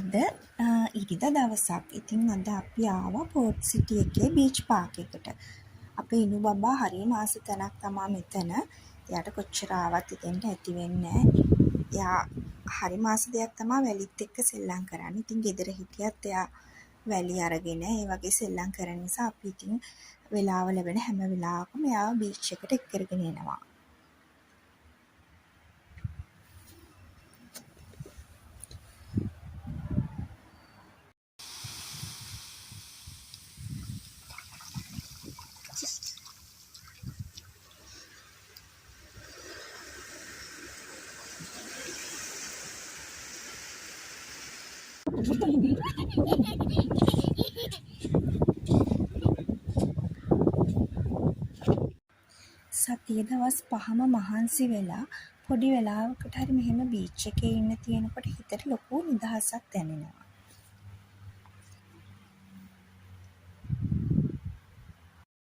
අද ඉරිදා දවසක්. ඉතින් අද අපි ආවා පෝර්ට් සිටි එකේ බීච් පාක් එකට. අපේ ඉනු බබා හරිම ආස තැනක් තමා මෙතන. එයාට කොච්චර ආවත් එතෙන්ට ඇති වෙන්නේ නැහැ. එයා හරිම ආස දෙයක් තමා වැලිත් එක්ක සෙල්ලම් කරන්න. ඉතින් ගෙදර හිටියත් එයා වැලි අරගෙන ඒ වගේ සෙල්ලම් කරන නිසා අපි ඉතින් වෙලාව ලැබෙන හැම වෙලාවකම එයාව බීච් එකට එක් කරගෙන එනවා. සතියේ දවස් 5ම මහන්සි වෙලා පොඩි වෙලාවකට හරි මෙහෙම බීච් එකේ ඉන්න තියෙනකොට හිතට ලොකු නිදහසක් දැනෙනවා.